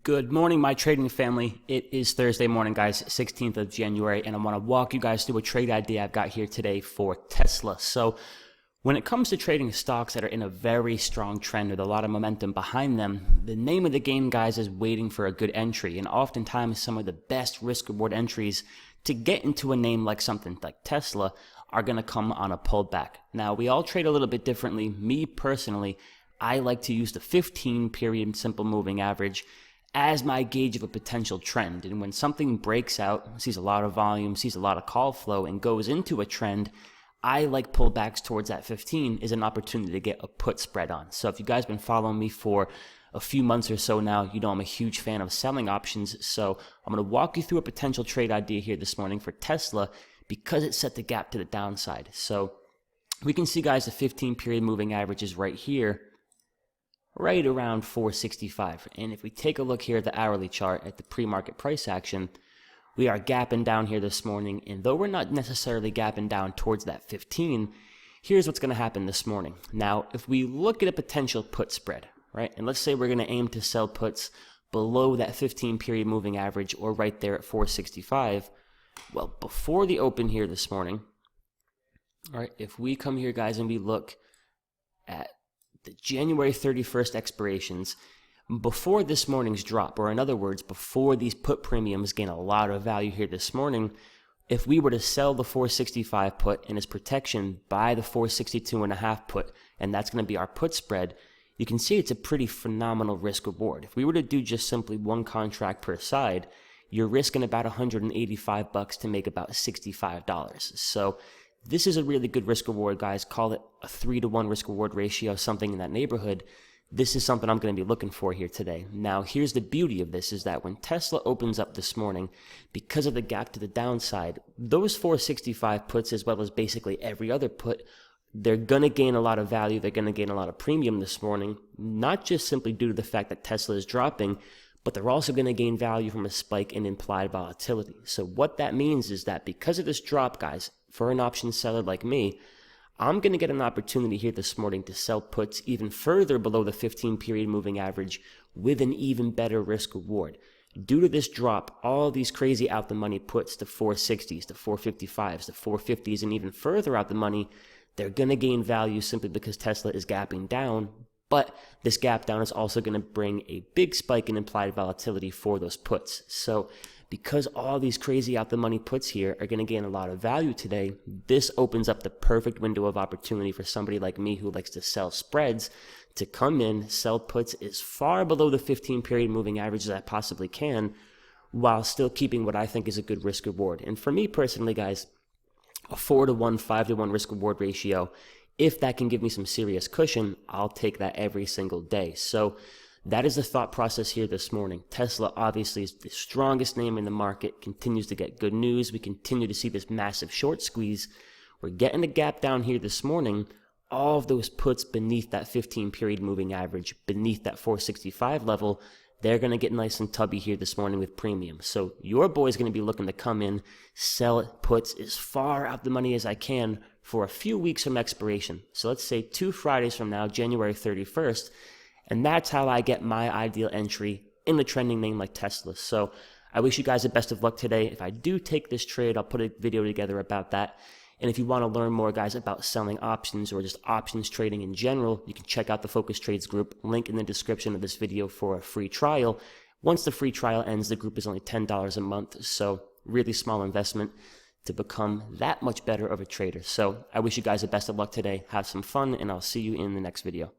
Good morning, my trading family. It is Thursday morning, guys, 16th of January, and I want to walk you guys through a trade idea I've got here today for Tesla. So when it comes to trading stocks that are in a very strong trend with a lot of momentum behind them, the name of the game, guys, is waiting for a good entry. And oftentimes some of the best risk-reward entries to get into a name like something like Tesla are going to come on a pullback. Now, we all trade a little bit differently. Me personally, I like to use the 15-period simple moving average as my gauge of a potential trend. And when something breaks out, sees a lot of volume, sees a lot of call flow, and goes into a trend, I like pullbacks towards that 15 is an opportunity to get a put spread on. So if you guys been following me for a few months or so now, you know I'm a huge fan of selling options. So I'm going to walk you through a potential trade idea here this morning for Tesla because it set the gap to the downside. So we can see, guys, the 15-period moving average is right here, right around 465. And if we take a look here at the hourly chart at the pre-market price action, we are gapping down here this morning. And though we're not necessarily gapping down towards that 15, here's what's going to happen this morning. Now, if we look at a potential put spread, right, and let's say we're going to aim to sell puts below that 15-period moving average or right there at 465, well, before the open here this morning, all right, if we come here, guys, and we look at the January 31st expirations, before this morning's drop, or in other words, before these put premiums gain a lot of value here this morning, if we were to sell the 465 put and its protection by the 462.5 put, and that's going to be our put spread, you can see it's a pretty phenomenal risk reward. If we were to do just simply one contract per side, you're risking about $185 to make about $65. So this is a really good risk reward, guys. Call it a 3-to-1 risk reward ratio, something in that neighborhood. This is something I'm going to be looking for here today. Now, here's the beauty of this is that when Tesla opens up this morning, because of the gap to the downside, those 465 puts, as well as basically every other put, they're going to gain a lot of value. They're going to gain a lot of premium this morning, not just simply due to the fact that Tesla is dropping, but they're also going to gain value from a spike in implied volatility. So what that means is that because of this drop, guys, for an option seller like me, I'm going to get an opportunity here this morning to sell puts even further below the 15-period moving average with an even better risk reward. Due to this drop, all these crazy out the money puts to 460s, to 455s, to 450s, and even further out the money, they're going to gain value simply because Tesla is gapping down. But this gap down is also going to bring a big spike in implied volatility for those puts. So because all these crazy out the money puts here are going to gain a lot of value today, this opens up the perfect window of opportunity for somebody like me who likes to sell spreads to come in, sell puts as far below the 15-period moving average as I possibly can, while still keeping what I think is a good risk reward. And for me personally, guys, a 4-to-1, 5-to-1 risk reward ratio, if that can give me some serious cushion, I'll take that every single day. So that is the thought process here this morning. Tesla obviously is the strongest name in the market, continues to get good news. We continue to see this massive short squeeze. We're getting a gap down here this morning. All of those puts beneath that 15-period moving average, beneath that 465 level, they're going to get nice and tubby here this morning with premium. So your boy's going to be looking to come in, sell puts as far out the money as I can for a few weeks from expiration. So let's say 2 Fridays from now, January 31st, and that's how I get my ideal entry in a trending name like Tesla. So I wish you guys the best of luck today. If I do take this trade, I'll put a video together about that. And if you want to learn more, guys, about selling options or just options trading in general, you can check out the Focus Trades group. Link in the description of this video for a free trial. Once the free trial ends, the group is only $10 a month. So really small investment to become that much better of a trader. So I wish you guys the best of luck today. Have some fun, and I'll see you in the next video.